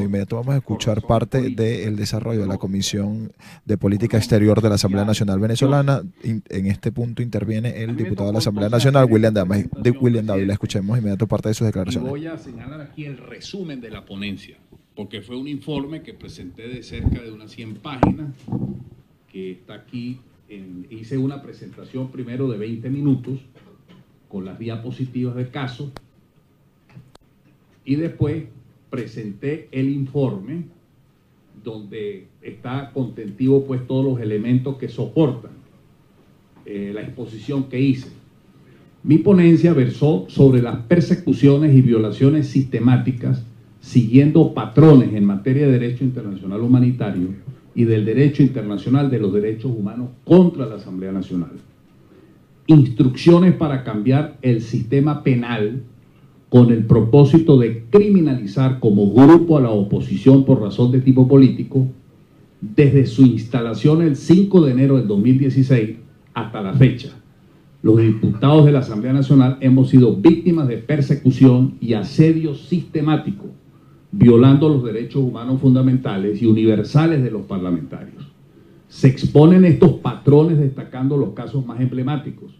inmediato vamos a escuchar parte del desarrollo de la Comisión de Política Exterior de la Asamblea Nacional Venezolana. En este punto interviene el diputado de la Asamblea Nacional, William Dávila. Escuchemos inmediato parte de sus declaraciones. Y voy a señalar aquí el resumen de la ponencia, porque fue un informe que presenté de cerca de unas 100 páginas, que está aquí. Hice una presentación primero de 20 minutos, con las diapositivas de caso, y después presenté el informe donde está contentivo pues todos los elementos que soportan la exposición que hice. Mi ponencia versó sobre las persecuciones y violaciones sistemáticas siguiendo patrones en materia de derecho internacional humanitario y del derecho internacional de los derechos humanos contra la Asamblea Nacional. Instrucciones para cambiar el sistema penal con el propósito de criminalizar como grupo a la oposición por razón de tipo político desde su instalación el 5 de enero del 2016 hasta la fecha. Los diputados de la Asamblea Nacional hemos sido víctimas de persecución y asedio sistemático, violando los derechos humanos fundamentales y universales de los parlamentarios. Se exponen estos patrones destacando los casos más emblemáticos.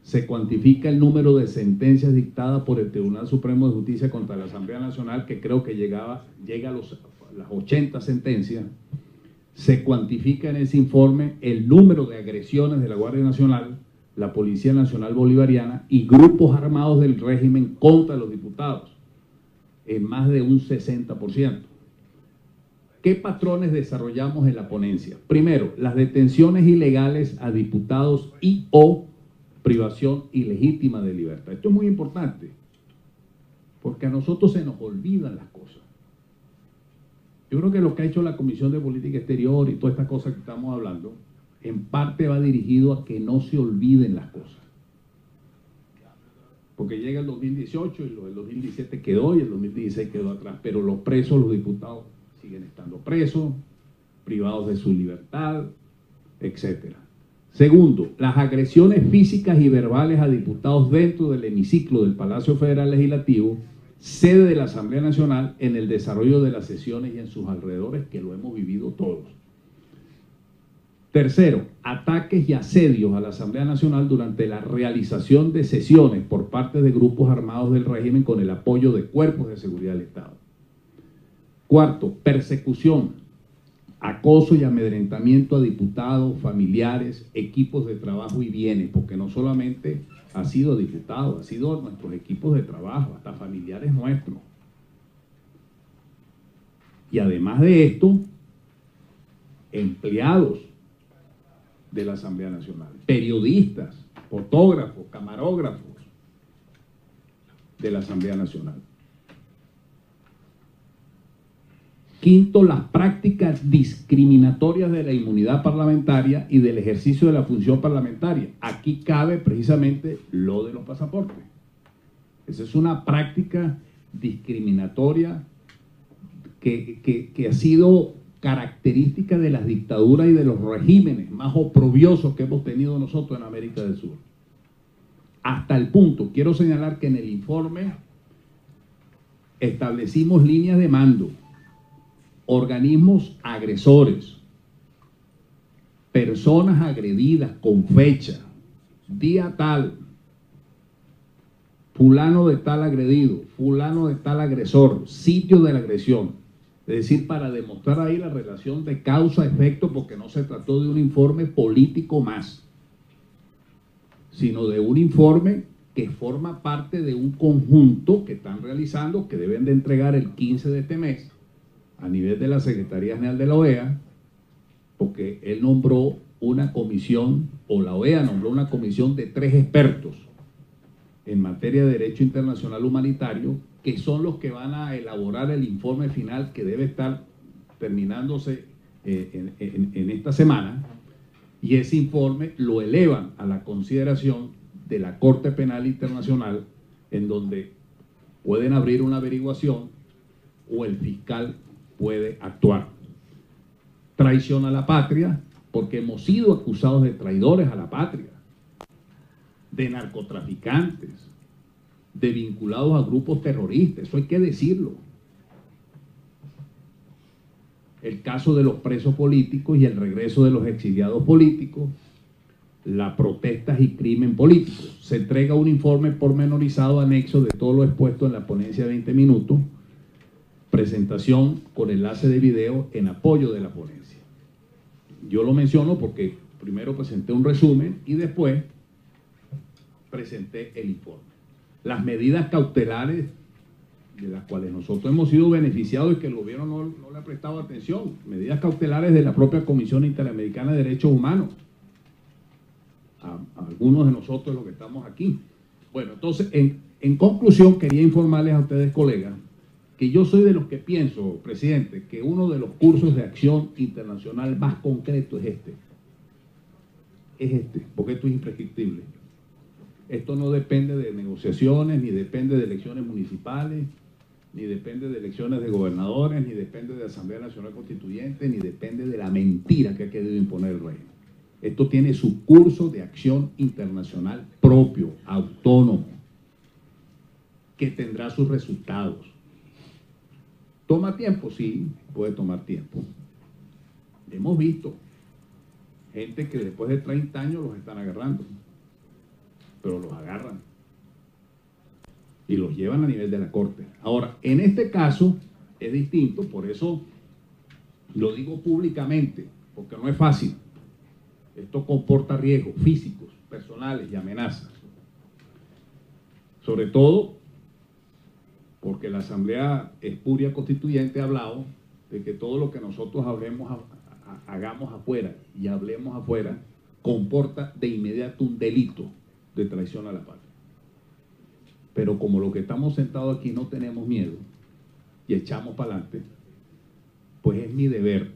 Se cuantifica el número de sentencias dictadas por el Tribunal Supremo de Justicia contra la Asamblea Nacional, que creo que llega a las 80 sentencias. Se cuantifica en ese informe el número de agresiones de la Guardia Nacional, la Policía Nacional Bolivariana y grupos armados del régimen contra los diputados, en más de un 60%. ¿Qué patrones desarrollamos en la ponencia? Primero, las detenciones ilegales a diputados y o privación ilegítima de libertad. Esto es muy importante, porque a nosotros se nos olvidan las cosas. Yo creo que lo que ha hecho la Comisión de Política Exterior y todas estas cosas que estamos hablando, en parte va dirigido a que no se olviden las cosas. Porque llega el 2018 y lo del 2017 quedó y el 2016 quedó atrás, pero los presos, los diputados siguen estando presos, privados de su libertad, etc. Segundo, las agresiones físicas y verbales a diputados dentro del hemiciclo del Palacio Federal Legislativo, sede de la Asamblea Nacional, en el desarrollo de las sesiones y en sus alrededores, que lo hemos vivido todos. Tercero, ataques y asedios a la Asamblea Nacional durante la realización de sesiones por parte de grupos armados del régimen con el apoyo de cuerpos de seguridad del Estado. Cuarto, persecución, acoso y amedrentamiento a diputados, familiares, equipos de trabajo y bienes, porque no solamente ha sido diputado, ha sido nuestros equipos de trabajo, hasta familiares nuestros. Y además de esto, empleados de la Asamblea Nacional, periodistas, fotógrafos, camarógrafos de la Asamblea Nacional. Quinto, las prácticas discriminatorias de la inmunidad parlamentaria y del ejercicio de la función parlamentaria. Aquí cabe precisamente lo de los pasaportes. Esa es una práctica discriminatoria que ha sido característica de las dictaduras y de los regímenes más oprobiosos que hemos tenido nosotros en América del Sur. Hasta el punto, quiero señalar que en el informe establecimos líneas de mando, organismos agresores, personas agredidas con fecha, día tal, fulano de tal agredido, fulano de tal agresor, sitio de la agresión. Es decir, para demostrar ahí la relación de causa-efecto, porque no se trató de un informe político más, sino de un informe que forma parte de un conjunto que están realizando, que deben de entregar el 15 de este mes, a nivel de la Secretaría General de la OEA, porque él nombró una comisión, o la OEA nombró una comisión de 3 expertos en materia de derecho internacional humanitario, que son los que van a elaborar el informe final que debe estar terminándose en esta semana, y ese informe lo elevan a la consideración de la Corte Penal Internacional, en donde pueden abrir una averiguación o el fiscal puede actuar. Traición a la patria, porque hemos sido acusados de traidores a la patria, de narcotraficantes, de vinculados a grupos terroristas, eso hay que decirlo. el caso de los presos políticos y el regreso de los exiliados políticos, las protestas y crimen político. Se entrega un informe pormenorizado anexo de todo lo expuesto en la ponencia de 20 minutos, presentación con enlace de video en apoyo de la ponencia. Yo lo menciono porque primero presenté un resumen y después presenté el informe. Las medidas cautelares de las cuales nosotros hemos sido beneficiados y que el gobierno no le ha prestado atención, medidas cautelares de la propia Comisión Interamericana de Derechos Humanos, a algunos de nosotros los que estamos aquí. Bueno, entonces, en conclusión, quería informarles a ustedes, colegas, que yo soy de los que pienso, presidente, que uno de los cursos de acción internacional más concreto es este, porque esto es imprescriptible. Esto no depende de negociaciones, ni depende de elecciones municipales, ni depende de elecciones de gobernadores, ni depende de Asamblea Nacional Constituyente, ni depende de la mentira que ha querido imponer el régimen. Esto tiene su curso de acción internacional propio, autónomo, que tendrá sus resultados. ¿Toma tiempo? Sí, puede tomar tiempo. Hemos visto gente que después de 30 años los están agarrando, pero los agarran y los llevan a nivel de la Corte. Ahora, en este caso es distinto, por eso lo digo públicamente, porque no es fácil. Esto comporta riesgos físicos, personales y amenazas. Sobre todo porque la Asamblea Espuria Constituyente ha hablado de que todo lo que nosotros hagamos afuera y hablemos afuera comporta de inmediato un delito de traición a la patria. Pero como lo que estamos sentados aquí no tenemos miedo y echamos para adelante, pues es mi deber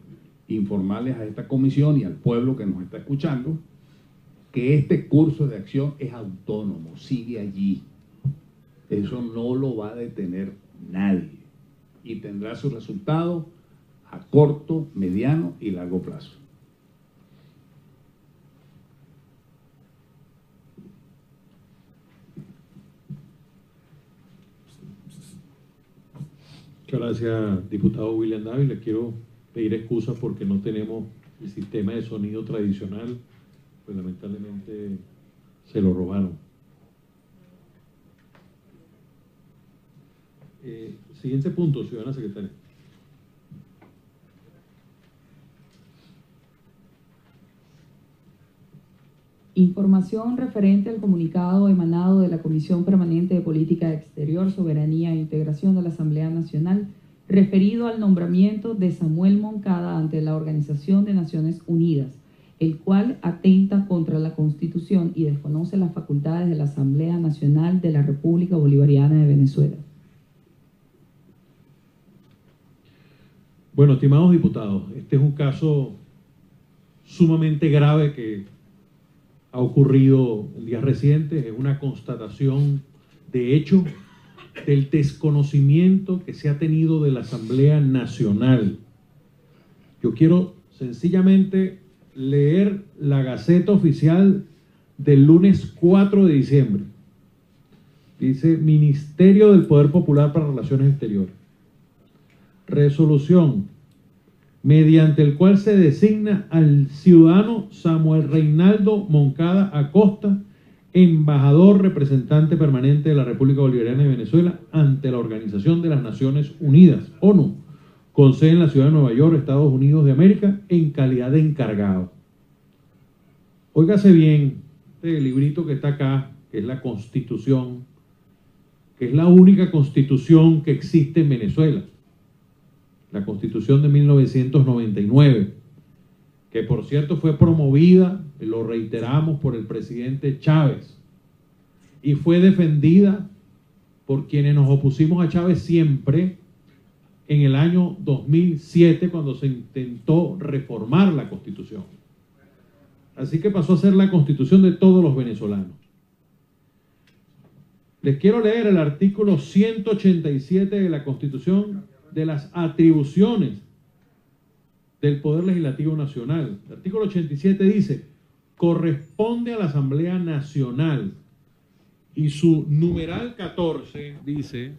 informarles a esta comisión y al pueblo que nos está escuchando que este curso de acción es autónomo, sigue allí. Eso no lo va a detener nadie y tendrá su resultado a corto, mediano y largo plazo. Muchas gracias, diputado William Dávila. Le quiero pedir excusas porque no tenemos el sistema de sonido tradicional, pues lamentablemente se lo robaron. Siguiente punto, ciudadana secretaria. Información referente al comunicado emanado de la Comisión Permanente de Política Exterior, Soberanía e Integración de la Asamblea Nacional, referido al nombramiento de Samuel Moncada ante la Organización de Naciones Unidas, el cual atenta contra la Constitución y desconoce las facultades de la Asamblea Nacional de la República Bolivariana de Venezuela. Bueno, estimados diputados, este es un caso sumamente grave que ha ocurrido en días recientes. Es una constatación de hecho del desconocimiento que se ha tenido de la Asamblea Nacional. Yo quiero sencillamente leer la Gaceta Oficial del lunes 4 de diciembre. Dice: Ministerio del Poder Popular para Relaciones Exteriores. Resolución mediante el cual se designa al ciudadano Samuel Reinaldo Moncada Acosta, embajador representante permanente de la República Bolivariana de Venezuela ante la Organización de las Naciones Unidas, ONU, con sede en la ciudad de Nueva York, Estados Unidos de América, en calidad de encargado. Óigase bien, este librito que está acá, que es la Constitución, que es la única constitución que existe en Venezuela. La Constitución de 1999, que por cierto fue promovida, lo reiteramos, por el presidente Chávez, y fue defendida por quienes nos opusimos a Chávez siempre en el año 2007, cuando se intentó reformar la Constitución. Así que pasó a ser la Constitución de todos los venezolanos. Les quiero leer el artículo 187 de la Constitución, de las atribuciones del Poder Legislativo Nacional. El artículo 87 dice: corresponde a la Asamblea Nacional, y su numeral 14 dice: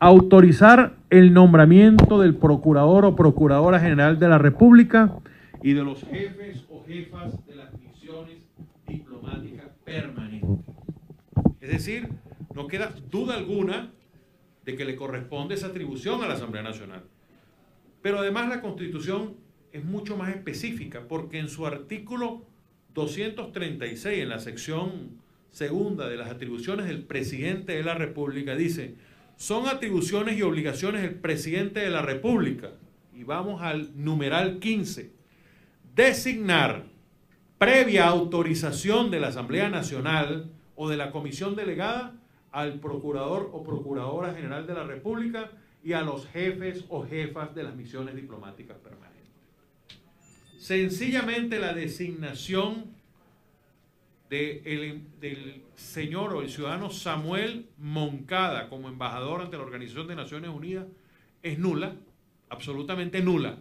autorizar el nombramiento del Procurador o Procuradora General de la República y de los jefes o jefas de las misiones diplomáticas permanentes. Es decir, no queda duda alguna de que le corresponde esa atribución a la Asamblea Nacional. Pero además la Constitución es mucho más específica, porque en su artículo 236, en la sección segunda de las atribuciones del Presidente de la República, dice: son atribuciones y obligaciones del Presidente de la República, y vamos al numeral 15, designar, previa autorización de la Asamblea Nacional o de la Comisión Delegada, al Procurador o Procuradora General de la República y a los jefes o jefas de las misiones diplomáticas permanentes. Sencillamente la designación del señor o el ciudadano Samuel Moncada como embajador ante la Organización de Naciones Unidas es nula, absolutamente nula,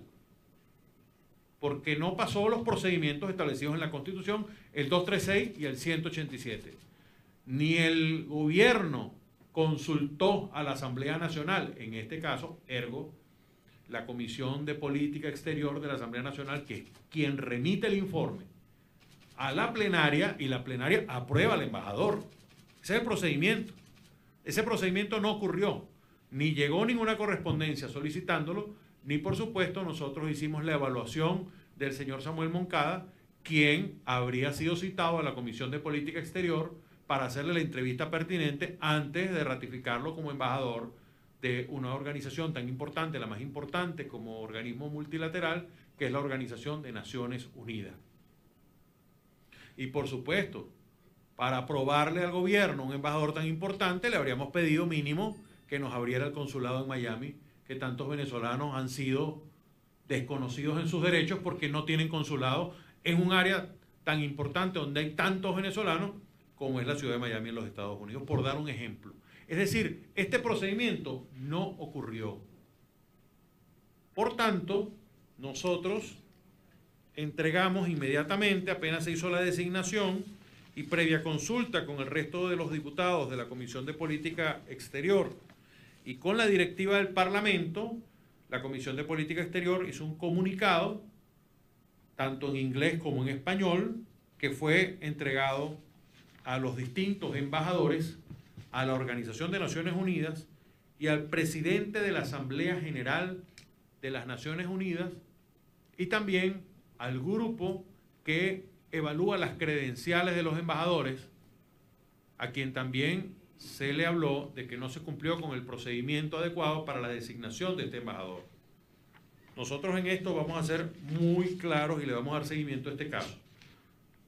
porque no pasó los procedimientos establecidos en la Constitución, el 236 y el 187. Ni el gobierno consultó a la Asamblea Nacional, en este caso, ergo, la Comisión de Política Exterior de la Asamblea Nacional, que es quien remite el informe a la plenaria, y la plenaria aprueba al embajador. Ese es el procedimiento. Ese procedimiento no ocurrió, ni llegó ninguna correspondencia solicitándolo, ni por supuesto nosotros hicimos la evaluación del señor Samuel Moncada, quien habría sido citado a la Comisión de Política Exterior para hacerle la entrevista pertinente antes de ratificarlo como embajador de una organización tan importante, la más importante como organismo multilateral, que es la Organización de Naciones Unidas. Y por supuesto, para aprobarle al gobierno un embajador tan importante, le habríamos pedido mínimo que nos abriera el consulado en Miami, que tantos venezolanos han sido desconocidos en sus derechos porque no tienen consulado en un área tan importante donde hay tantos venezolanos como es la ciudad de Miami en los Estados Unidos, por dar un ejemplo. Es decir, este procedimiento no ocurrió. Por tanto, nosotros entregamos inmediatamente, apenas se hizo la designación y previa consulta con el resto de los diputados de la Comisión de Política Exterior y con la directiva del Parlamento, la Comisión de Política Exterior hizo un comunicado, tanto en inglés como en español, que fue entregado a los distintos embajadores, a la Organización de Naciones Unidas y al presidente de la Asamblea General de las Naciones Unidas, y también al grupo que evalúa las credenciales de los embajadores, a quien también se le habló de que no se cumplió con el procedimiento adecuado para la designación de este embajador. Nosotros en esto vamos a ser muy claros y le vamos a dar seguimiento a este caso.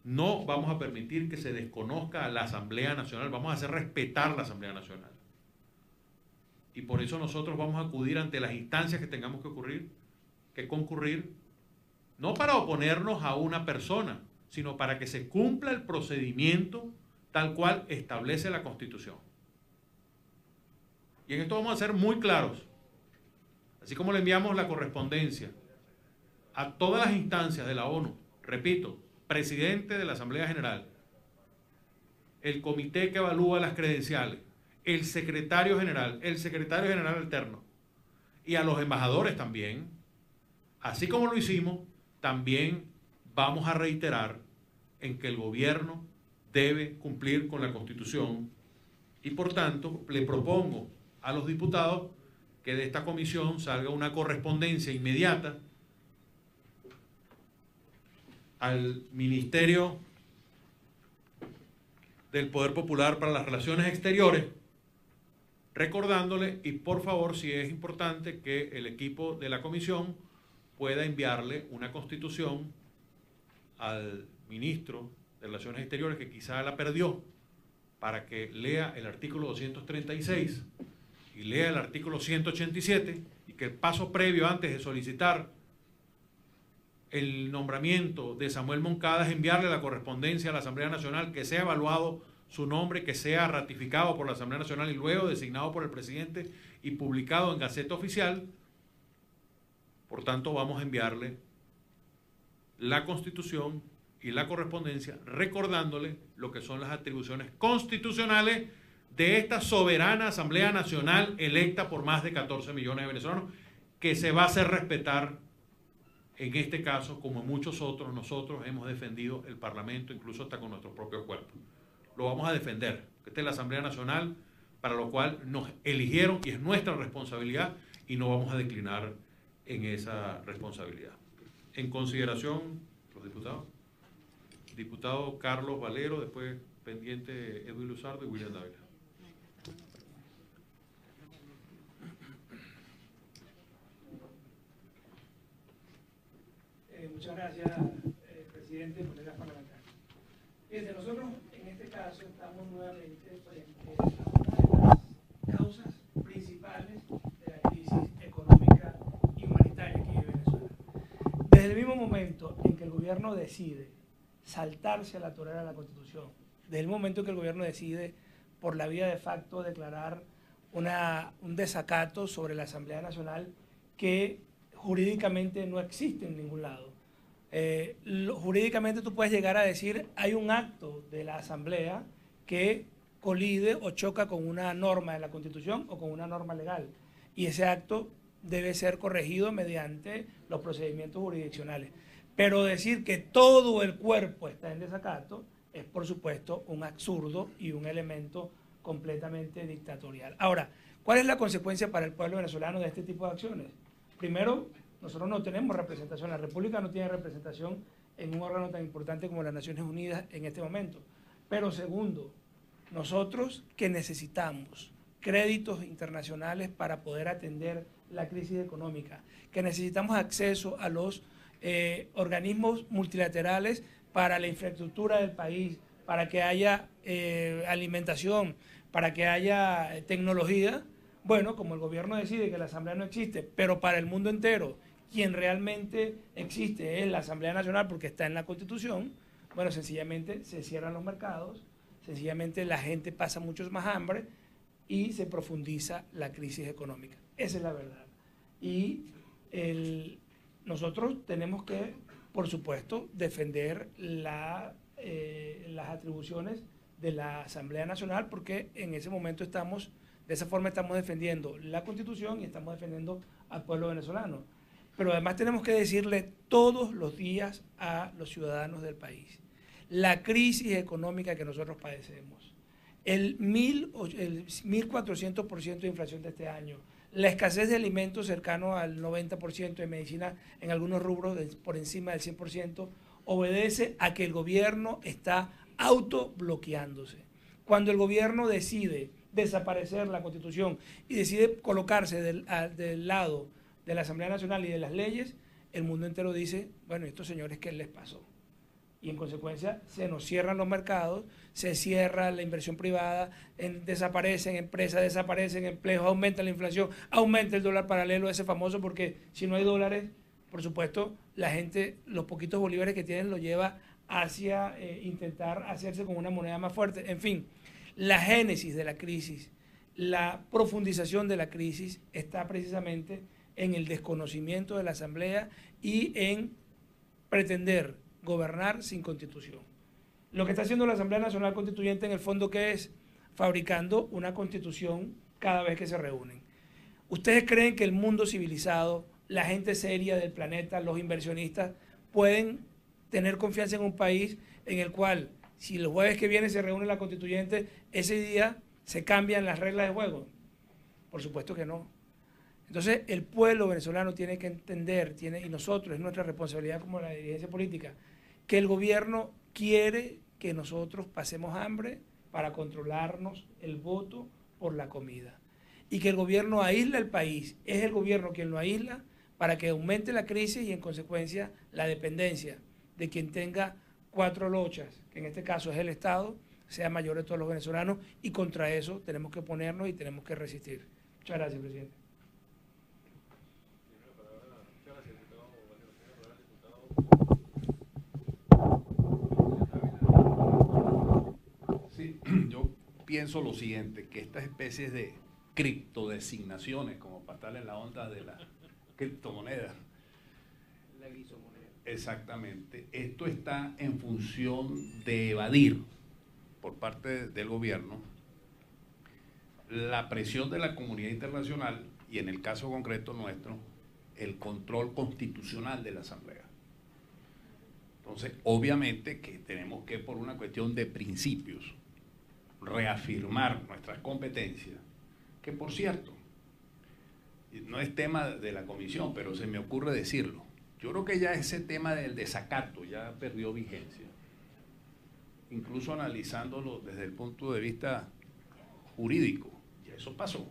No vamos a permitir que se desconozca a la Asamblea Nacional, vamos a hacer respetar la Asamblea Nacional. Y por eso nosotros vamos a acudir ante las instancias que tengamos que concurrir, no para oponernos a una persona, sino para que se cumpla el procedimiento tal cual establece la Constitución. Y en esto vamos a ser muy claros. Así como le enviamos la correspondencia a todas las instancias de la ONU, repito, presidente de la Asamblea General, el comité que evalúa las credenciales, el secretario general alterno, y a los embajadores también, así como lo hicimos, también vamos a reiterar en que el gobierno debe cumplir con la Constitución, y por tanto le propongo a los diputados que de esta comisión salga una correspondencia inmediata al Ministerio del Poder Popular para las Relaciones Exteriores, recordándole, y por favor, si es importante, que el equipo de la comisión pueda enviarle una constitución al ministro de Relaciones Exteriores, que quizá la perdió, para que lea el artículo 236 y lea el artículo 187, y que el paso previo antes de solicitar el nombramiento de Samuel Moncada es enviarle la correspondencia a la Asamblea Nacional, que sea evaluado su nombre, que sea ratificado por la Asamblea Nacional y luego designado por el presidente y publicado en Gaceta Oficial. Por tanto, vamos a enviarle la Constitución y la correspondencia recordándole lo que son las atribuciones constitucionales de esta soberana Asamblea Nacional electa por más de 14 millones de venezolanos, que se va a hacer respetar. En este caso, como en muchos otros, nosotros hemos defendido el Parlamento, incluso hasta con nuestro propio cuerpo. Lo vamos a defender. Esta es la Asamblea Nacional, para lo cual nos eligieron y es nuestra responsabilidad, y no vamos a declinar en esa responsabilidad. En consideración, los diputados. Diputado Carlos Valero, después pendiente Edwin Luzardo y William Dávila. Muchas gracias, presidente, por la parlamentaria. Desde nosotros, en este caso, estamos nuevamente frente a una de las causas principales de la crisis económica y humanitaria que vive Venezuela. Desde el mismo momento en que el gobierno decide saltarse a la torera de la Constitución, desde el momento en que el gobierno decide, por la vía de facto, declarar un desacato sobre la Asamblea Nacional que jurídicamente no existe en ningún lado. Jurídicamente tú puedes llegar a decir hay un acto de la Asamblea que colide o choca con una norma de la Constitución o con una norma legal, y ese acto debe ser corregido mediante los procedimientos jurisdiccionales. Pero decir que todo el cuerpo está en desacato es, por supuesto, un absurdo y un elemento completamente dictatorial. Ahora, ¿cuál es la consecuencia para el pueblo venezolano de este tipo de acciones? Primero, nosotros no tenemos representación, la República no tiene representación en un órgano tan importante como las Naciones Unidas en este momento. Pero segundo, nosotros que necesitamos créditos internacionales para poder atender la crisis económica, que necesitamos acceso a los organismos multilaterales para la infraestructura del país, para que haya alimentación, para que haya tecnología. Bueno, como el gobierno decide que la Asamblea no existe, pero para el mundo entero, quien realmente existe es la Asamblea Nacional porque está en la Constitución, bueno, sencillamente se cierran los mercados, sencillamente la gente pasa mucho más hambre y se profundiza la crisis económica. Esa es la verdad. Y nosotros tenemos que, por supuesto, defender las atribuciones de la Asamblea Nacional, porque en ese momento de esa forma estamos defendiendo la Constitución y estamos defendiendo al pueblo venezolano. Pero además tenemos que decirle todos los días a los ciudadanos del país la crisis económica que nosotros padecemos, el 1.400% de inflación de este año, la escasez de alimentos cercano al 90%, de medicina en algunos rubros por encima del 100%, obedece a que el gobierno está autobloqueándose. Cuando el gobierno decide desaparecer la Constitución y decide colocarse del lado de la Asamblea Nacional y de las leyes, el mundo entero dice, bueno, estos señores, ¿qué les pasó? Y en consecuencia se nos cierran los mercados, se cierra la inversión privada, desaparecen empresas, desaparecen empleos, aumenta la inflación, aumenta el dólar paralelo, ese famoso, porque si no hay dólares, por supuesto, la gente, los poquitos bolívares que tienen, lo lleva hacia intentar hacerse con una moneda más fuerte. En fin, la génesis de la crisis, la profundización de la crisis está precisamente en el desconocimiento de la Asamblea y en pretender gobernar sin Constitución. Lo que está haciendo la Asamblea Nacional Constituyente en el fondo, ¿qué es? Fabricando una Constitución cada vez que se reúnen. ¿Ustedes creen que el mundo civilizado, la gente seria del planeta, los inversionistas, pueden tener confianza en un país en el cual, si el jueves que viene se reúne la Constituyente, ese día se cambian las reglas de juego? Por supuesto que no. Entonces, el pueblo venezolano tiene que entender, y nosotros, es nuestra responsabilidad como la dirigencia política, que el gobierno quiere que nosotros pasemos hambre para controlarnos el voto por la comida. Y que el gobierno aísla el país, es el gobierno quien lo aísla para que aumente la crisis y en consecuencia la dependencia de quien tenga 4 lochas, que en este caso es el Estado, sea mayor de todos los venezolanos, y contra eso tenemos que ponernos y tenemos que resistir. Muchas gracias, presidente. Sí, yo pienso lo siguiente, que estas especies de criptodesignaciones, como para estar en la onda de la criptomoneda, La guisomoneda. exactamente, esto está en función de evadir por parte del gobierno la presión de la comunidad internacional y en el caso concreto nuestro, el control constitucional de la Asamblea. Entonces, obviamente que tenemos que, por una cuestión de principios, reafirmar nuestras competencias, que por cierto, no es tema de la comisión, pero se me ocurre decirlo. Yo creo que ya ese tema del desacato ya perdió vigencia, incluso analizándolo desde el punto de vista jurídico, ya eso pasó.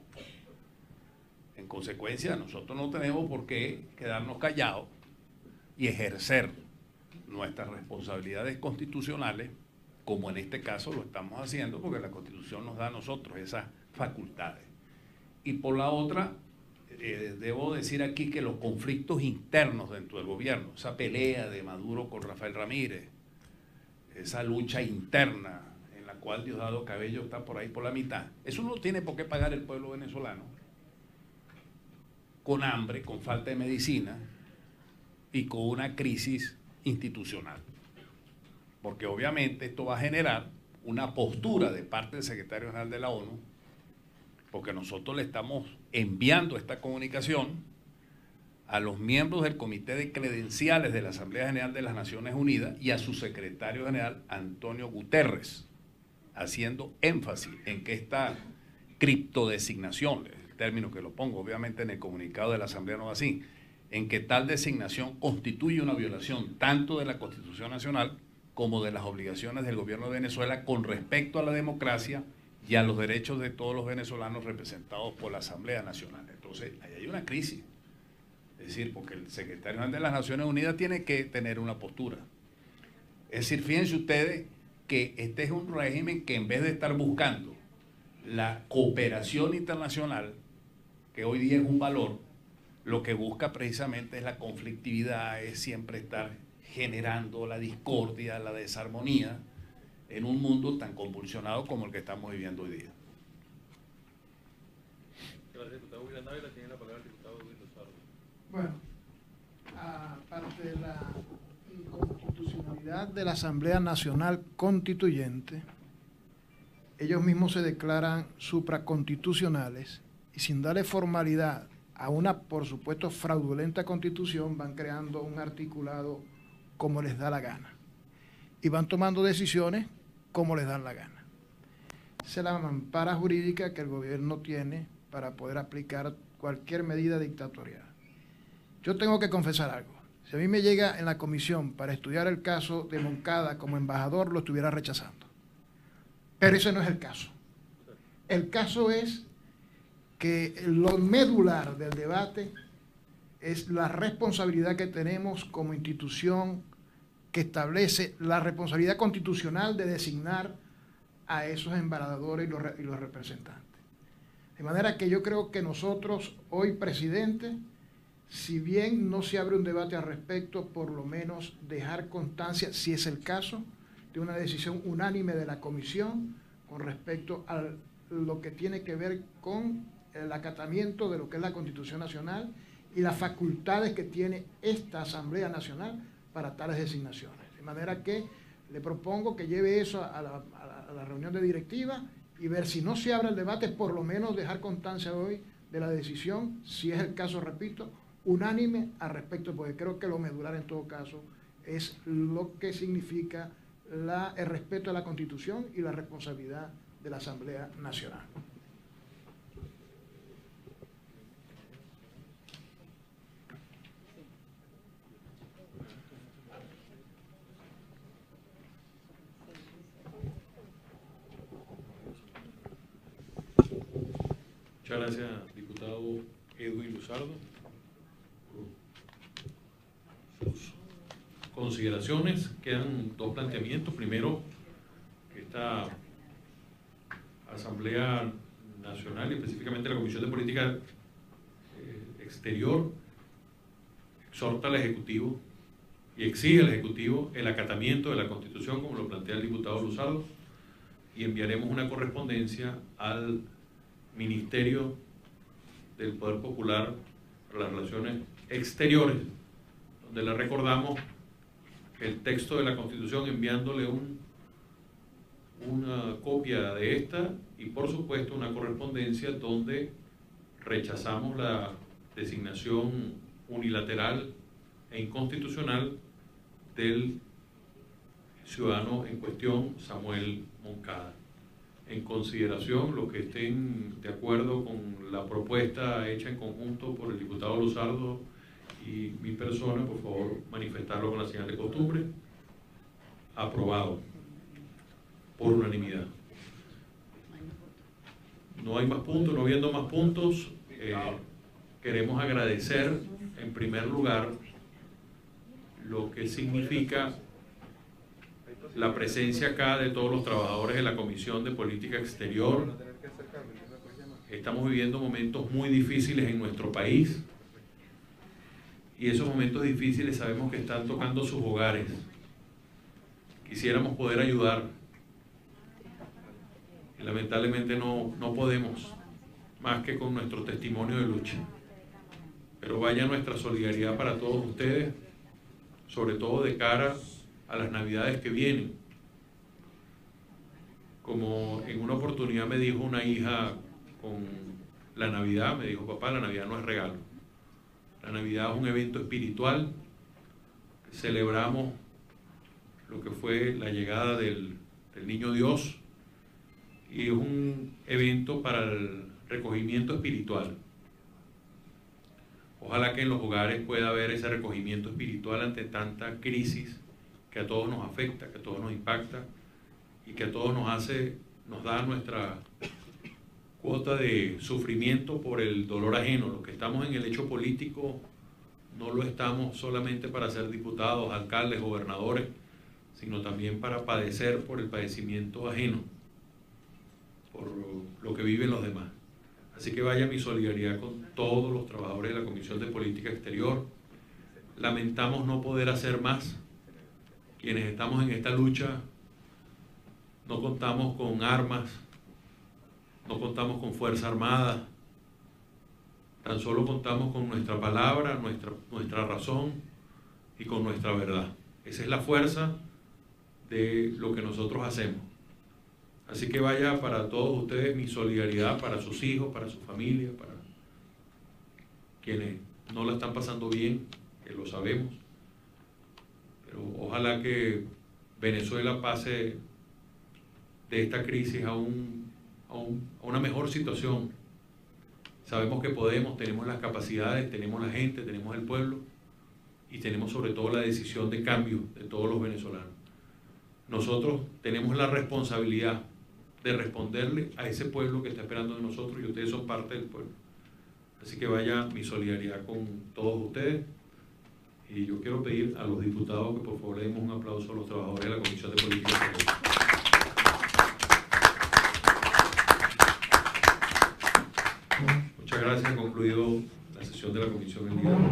En consecuencia, nosotros no tenemos por qué quedarnos callados y ejercer nuestras responsabilidades constitucionales, como en este caso lo estamos haciendo, porque la Constitución nos da a nosotros esas facultades. Y por la otra, debo decir aquí que los conflictos internos dentro del gobierno, esa pelea de Maduro con Rafael Ramírez, esa lucha interna en la cual Diosdado Cabello está por ahí por la mitad, eso no tiene por qué pagar el pueblo venezolano, con hambre, con falta de medicina y con una crisis institucional. Porque obviamente esto va a generar una postura de parte del secretario general de la ONU, porque nosotros le estamos enviando esta comunicación a los miembros del Comité de Credenciales de la Asamblea General de las Naciones Unidas y a su secretario general, Antonio Guterres, haciendo énfasis en que esta criptodesignación, el término que lo pongo, obviamente en el comunicado de la Asamblea no va así, en que tal designación constituye una violación tanto de la Constitución Nacional como de las obligaciones del gobierno de Venezuela con respecto a la democracia y a los derechos de todos los venezolanos representados por la Asamblea Nacional. Entonces, ahí hay una crisis. Es decir, porque el secretario general de las Naciones Unidas tiene que tener una postura. Es decir, fíjense ustedes que este es un régimen que en vez de estar buscando la cooperación internacional, que hoy día es un valor, lo que busca precisamente es la conflictividad, es siempre estar generando la discordia, la desarmonía en un mundo tan convulsionado como el que estamos viviendo hoy día. Gracias, diputado William Dávila. Tiene la palabra el diputado Luis Luzardo. Bueno, aparte de la inconstitucionalidad de la Asamblea Nacional Constituyente, ellos mismos se declaran supraconstitucionales y sin darle formalidad a una, por supuesto, fraudulenta constitución, van creando un articulado como les da la gana y van tomando decisiones como les dan la gana. Esa es la mampara jurídica que el gobierno tiene para poder aplicar cualquier medida dictatorial. Yo tengo que confesar algo. Si a mí me llega en la comisión para estudiar el caso de Moncada como embajador, lo estuviera rechazando. Pero ese no es el caso. El caso es que lo medular del debate es la responsabilidad que tenemos como institución que establece la responsabilidad constitucional de designar a esos embajadores y los representantes. De manera que yo creo que nosotros, hoy presidente, si bien no se abre un debate al respecto, por lo menos dejar constancia, si es el caso, de una decisión unánime de la comisión con respecto a lo que tiene que ver con el acatamiento de lo que es la Constitución Nacional y las facultades que tiene esta Asamblea Nacional para tales designaciones. De manera que le propongo que lleve eso a la reunión de directiva y ver si no se abre el debate, por lo menos dejar constancia hoy de la decisión, si es el caso, repito, unánime al respecto, porque creo que lo medular en todo caso es lo que significa el respeto a la Constitución y la responsabilidad de la Asamblea Nacional. Muchas gracias, diputado Edwin Luzardo, por sus consideraciones. Quedan dos planteamientos. Primero, que esta Asamblea Nacional y específicamente la Comisión de Política Exterior exhorta al Ejecutivo y exige al Ejecutivo el acatamiento de la Constitución, como lo plantea el diputado Luzardo, y enviaremos una correspondencia al Ministerio del Poder Popular para las Relaciones Exteriores, donde le recordamos el texto de la Constitución, enviándole una copia de esta y por supuesto una correspondencia donde rechazamos la designación unilateral e inconstitucional del ciudadano en cuestión, Samuel Moncada. En consideración, los que estén de acuerdo con la propuesta hecha en conjunto por el diputado Luzardo y mi persona, por favor manifestarlo con la señal de costumbre. Aprobado por unanimidad. No hay más puntos, no habiendo más puntos, queremos agradecer en primer lugar lo que significa la presencia acá de todos los trabajadores de la Comisión de Política Exterior. Estamos viviendo momentos muy difíciles en nuestro país y esos momentos difíciles sabemos que están tocando sus hogares. Quisiéramos poder ayudar y lamentablemente no podemos más que con nuestro testimonio de lucha. Pero vaya nuestra solidaridad para todos ustedes, sobre todo de cara a las navidades que vienen. Como en una oportunidad me dijo una hija con la Navidad, me dijo: papá, la Navidad no es regalo. La Navidad es un evento espiritual. Celebramos lo que fue la llegada del Niño Dios y es un evento para el recogimiento espiritual. Ojalá que en los hogares pueda haber ese recogimiento espiritual ante tanta crisis que a todos nos afecta, que a todos nos impacta y que a todos nos da nuestra cuota de sufrimiento por el dolor ajeno. Los que estamos en el hecho político no lo estamos solamente para ser diputados, alcaldes, gobernadores, sino también para padecer por el padecimiento ajeno, por lo que viven los demás. Así que vaya mi solidaridad con todos los trabajadores de la Comisión de Política Exterior. Lamentamos no poder hacer más. Quienes estamos en esta lucha no contamos con armas, no contamos con Fuerza Armada, tan solo contamos con nuestra palabra, nuestra razón y con nuestra verdad. Esa es la fuerza de lo que nosotros hacemos. Así que vaya para todos ustedes mi solidaridad, para sus hijos, para su familia, para quienes no la están pasando bien, que lo sabemos. Pero ojalá que Venezuela pase de esta crisis a una mejor situación. Sabemos que podemos, tenemos las capacidades, tenemos la gente, tenemos el pueblo y tenemos sobre todo la decisión de cambio de todos los venezolanos. Nosotros tenemos la responsabilidad de responderle a ese pueblo que está esperando de nosotros y ustedes son parte del pueblo. Así que vaya mi solidaridad con todos ustedes y yo quiero pedir a los diputados que por favor le demos un aplauso a los trabajadores de la Comisión de Política Exterior. Muchas gracias, ha concluido la sesión de la comisión el día de hoy.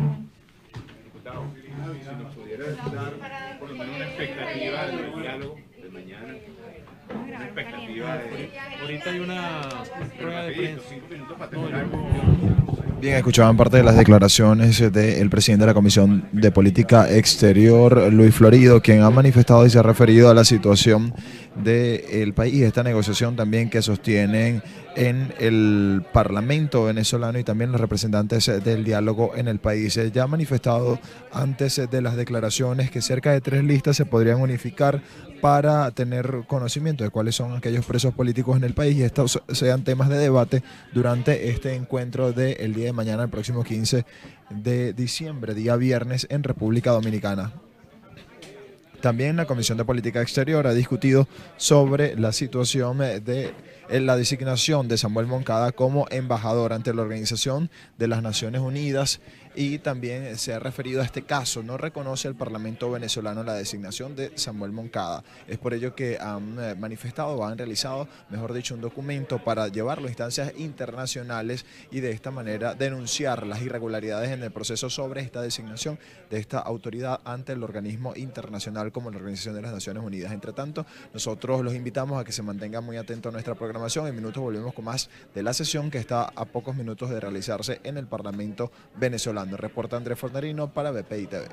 Diputado, si nos pudiera dar por lo menos una expectativa del diálogo de mañana. Una expectativa de... Ahorita hay una rueda de prensa. 5 minutos para terminar. Bien, escuchaban parte de las declaraciones del presidente de la Comisión de Política Exterior, Luis Florido, quien ha manifestado y se ha referido a la situación del país y esta negociación también que sostienen en el Parlamento venezolano y también los representantes del diálogo en el país. Ya ha manifestado antes de las declaraciones que cerca de 3 listas se podrían unificar para tener conocimiento de cuáles son aquellos presos políticos en el país y estos sean temas de debate durante este encuentro del día de mañana, el próximo 15 de diciembre, día viernes, en República Dominicana. También la Comisión de Política Exterior ha discutido sobre la situación de la designación de Samuel Moncada como embajador ante la Organización de las Naciones Unidas y también se ha referido a este caso. No reconoce el Parlamento venezolano la designación de Samuel Moncada. Es por ello que han manifestado o han realizado, mejor dicho, un documento para llevarlo a instancias internacionales y de esta manera denunciar las irregularidades en el proceso sobre esta designación de esta autoridad ante el organismo internacional como la Organización de las Naciones Unidas. Entre tanto, nosotros los invitamos a que se mantengan muy atentos a nuestra programación. En minutos volvemos con más de la sesión que está a pocos minutos de realizarse en el Parlamento venezolano. Reporta Andrés Fornerino para BPI TV.